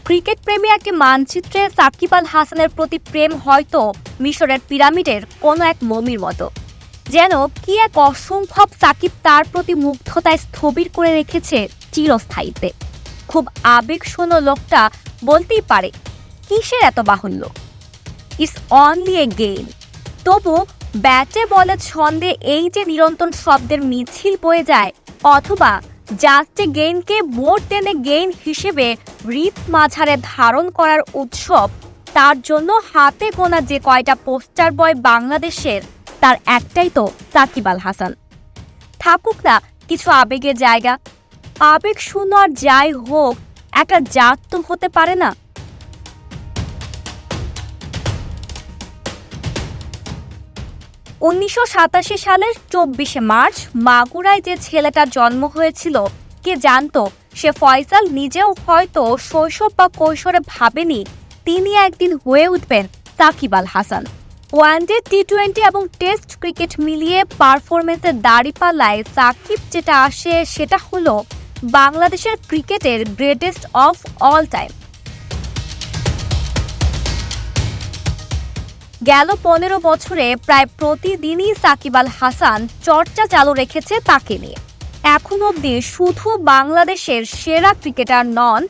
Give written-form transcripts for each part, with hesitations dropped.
Cricket প্রেমী একটি মানচিত্রে সাকিব আল হাসানের প্রতি প্রেম হয়তো মিশরের পিরামিডের কোনো এক মমির মতো। যেন কি এক অসম্ভব সাকিব তার প্রতি মুগ্ধতায় স্থবির করে রেখেছে চিরস্থায়ীতে। খুব আবেগশূন্য লোকটা বলতেই পারে, কিসের এত বাহুল্য, ইটস অনলি এ গেম। তবু ব্যাটে বলে ছন্দে এই যে নিরন্তর শব্দের মিছিল বয়ে যায়, অথবা just a গেইনকে more then A gain হিসেবে রিপ মাঝারে ধারণ করার উৎসব, তার জন্য হাতে গোনা যে কয়টা পোস্টার বয় বাংলাদেশের, তার একটাই তো সাকিব আল হাসান। থাকুক না কিছু আবেগের জায়গা, আবেগ শূন্য আর যাই হোক, একটা জাত তো হতে পারে না। 1987 সালের 24শে মার্চ মাগুরায় যে ছেলেটার জন্ম হয়েছিল, কে জানতো সে ফয়সাল নিজেও হয়তো শৈশব বা কৈশোরে ভাবেনি তিনি একদিন হয়ে উঠবেন সাকিব আল হাসান। ওয়ানডে, টি-20 এবং টেস্ট ক্রিকেট মিলিয়ে পারফরমেন্সের দাঁড়িপাল্লায় সাকিব যেটা আসে সেটা হলো বাংলাদেশের ক্রিকেটের গ্রেটেস্ট অফ অল টাইম। গেল 15 বছরে প্রায় প্রতিদিনই সাকিব আল হাসান চর্চা চালু রেখেছে তাকে নিয়ে। এখন অবধি শুধু বাংলাদেশের সেরা ক্রিকেটার নন,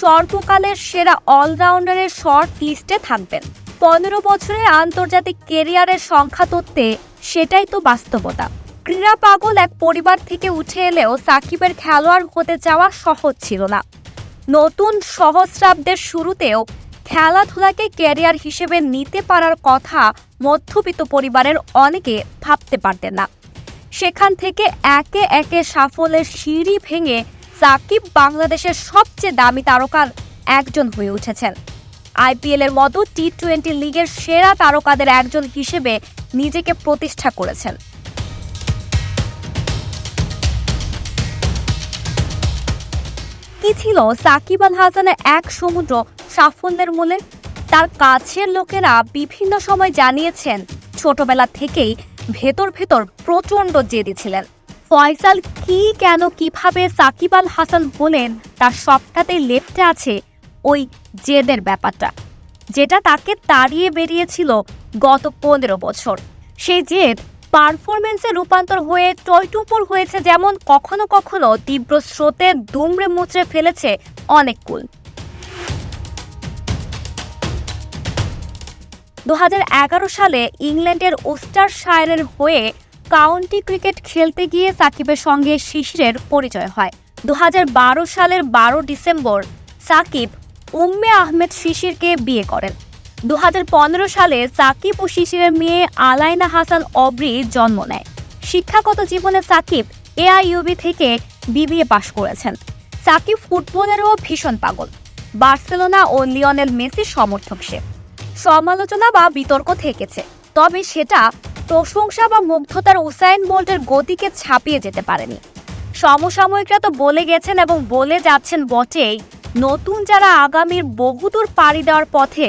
সর্বকালের সেরা অলরাউন্ডারের শর্ট লিস্টে থাকবেন। 15 বছরের আন্তর্জাতিক কেরিয়ারের সংখ্যা তত্ত্বে সেটাই তো বাস্তবতা। ক্রীড়া পাগল এক পরিবার থেকে উঠে এলেও সাকিবের খেলোয়াড় হতে চাওয়া সহজ ছিল না। নতুন সহস্রাব্দের শুরুতেও খেলাধুলাকে ক্যারিয়ার হিসেবে নিতে পারার কথা মধ্যবিত্ত পরিবারের অনেকে ভাবতে পারতেন না। সেখান থেকে একে একে সাফল্যের সিঁড়ি ভেঙে সাকিব বাংলাদেশের সবচেয়ে দামি তারকার একজন হয়ে উঠেছেন। আইপিএলের মতো টি-20 লিগের সেরা তারকাদের একজন হিসেবে নিজেকে প্রতিষ্ঠা করেছেন। কি ছিল সাকিব আল হাসানের এক সমুদ্র সাফল্যের মূলে? তার কাছের লোকেরা বিভিন্ন সময় জানিয়েছেন ছোটবেলা থেকেই ভেতর ভেতর প্রচণ্ড জেদি ছিলেন। ফয়সাল কি, কেন, কিভাবে সাকিব আল হাসান হলেন, তার সবটাতেই লেপ্টে আছে ওই জেদের ব্যাপারটা, যেটা তাকে তাড়িয়ে বেরিয়েছিল গত 15 বছর। সেই জেদ পারফরমেন্সে রূপান্তর হয়ে টইটুপুর হয়েছে, যেমন কখনো কখনো তীব্র স্রোতে দুমড়ে মুচড়ে ফেলেছে অনেক কুল। 2011 সালে ইংল্যান্ডের ওস্টারশায়ারের হয়ে কাউন্টি ক্রিকেট খেলতে গিয়ে সাকিবের সঙ্গে শিশিরের পরিচয় হয়। 2012 সালের 12 ডিসেম্বর সাকিব উম্মে আহমেদ শিশিরকে বিয়ে করেন। 2015 সালে সাকিব ও শিশিরের মেয়ে আলাইনা হাসান অব্রি জন্ম নেয়। শিক্ষাগত জীবনে সাকিব এআইইউবি থেকে বিবিএ পাশ করেছেন। সাকিব ফুটবলেরও ভীষণ পাগল। বার্সেলোনা ও লিওনেল মেসির সমর্থক সে। সমালোচনা বা বিতর্ক থেকেছে, তবে সেটা প্রশংসা বা মুগ্ধতার উসাইন বোল্টের গতিকে ছাপিয়ে যেতে পারেনি। সমসাময়িকরা তো বলে গেছেন এবং বলে যাচ্ছেন বটেই, নতুন যারা আগামীর বহুদূর পাড়ি দেওয়ার পথে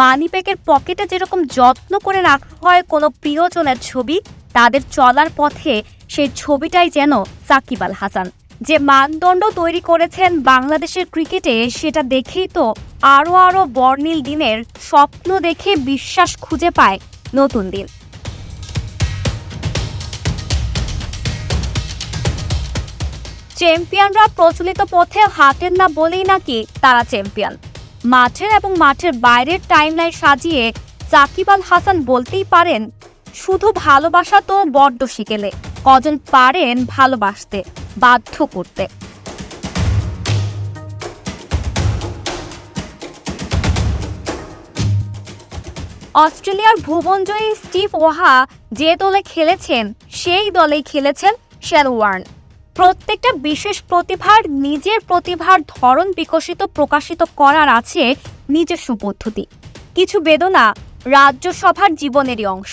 মানিব্যাগের পকেটে যেরকম যত্ন করে রাখা হয় কোনো প্রিয়জনের ছবি, তাদের চলার পথে সেই ছবিটাই যেন সাকিব আল হাসান। যে মানদণ্ড তৈরি করেছেন বাংলাদেশের ক্রিকেটে, সেটা দেখেই তো আরও বর্ণিল দিনের স্বপ্ন দেখে বিশ্বাস খুঁজে পায় নতুন দিন। চ্যাম্পিয়নরা প্রচলিত পথে হাঁটেন না বলেই নাকি তারা চ্যাম্পিয়ন। মাঠের এবং মাঠের বাইরের টাইমলাইন সাজিয়ে সাকিব আল হাসান বলতেই পারেন, শুধু ভালোবাসা তো বড্ড শিখেলে, কজন পারেন ভালোবাসতে বাধ্য করতে। অস্ট্রেলিয়ার ভুবনজয়ী স্টিভ ওয়াহা যে দলে খেলেছেন, সেই দলেই খেলেছেন শেন ওয়ার্ন। প্রত্যেকটা বিশেষ প্রতিভার নিজের প্রতিভার ধরন প্রকাশিত করার আছে নিজস্ব পদ্ধতি। কিছু বেদনা রাজ্যসভার জীবনেরই অংশ।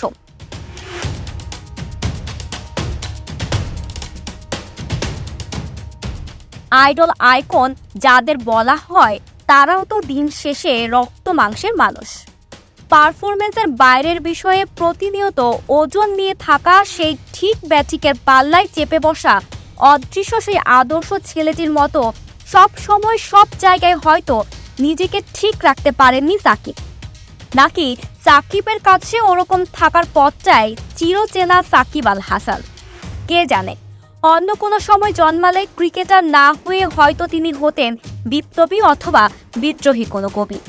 আইডল আইকন যাদের বলা হয়, তারাও তো দিন শেষে রক্ত মাংসের মানুষ। পারফরমেন্সের বাইরের বিষয়ে প্রতিনিয়ত ওজন নিয়ে থাকা সেই ঠিক ব্যাটিকের পাল্লায় চেপে বসা অদৃশ্য সেই আদর্শ ছেলেটির মতো সব সময় সব জায়গায় হয়তো নিজেকে ঠিক রাখতে পারেননি সাকিব, নাকি সাকিবের কাছে ওরকম থাকার পথটাই চিরচেনা সাকিব আল হাসান, কে জানে। অন্য কোনো সময় জন্মালে ক্রিকেটার না হয়ে হয়তো তিনি হতেন বিপ্লবী অথবা বিদ্রোহী কোনো কবি।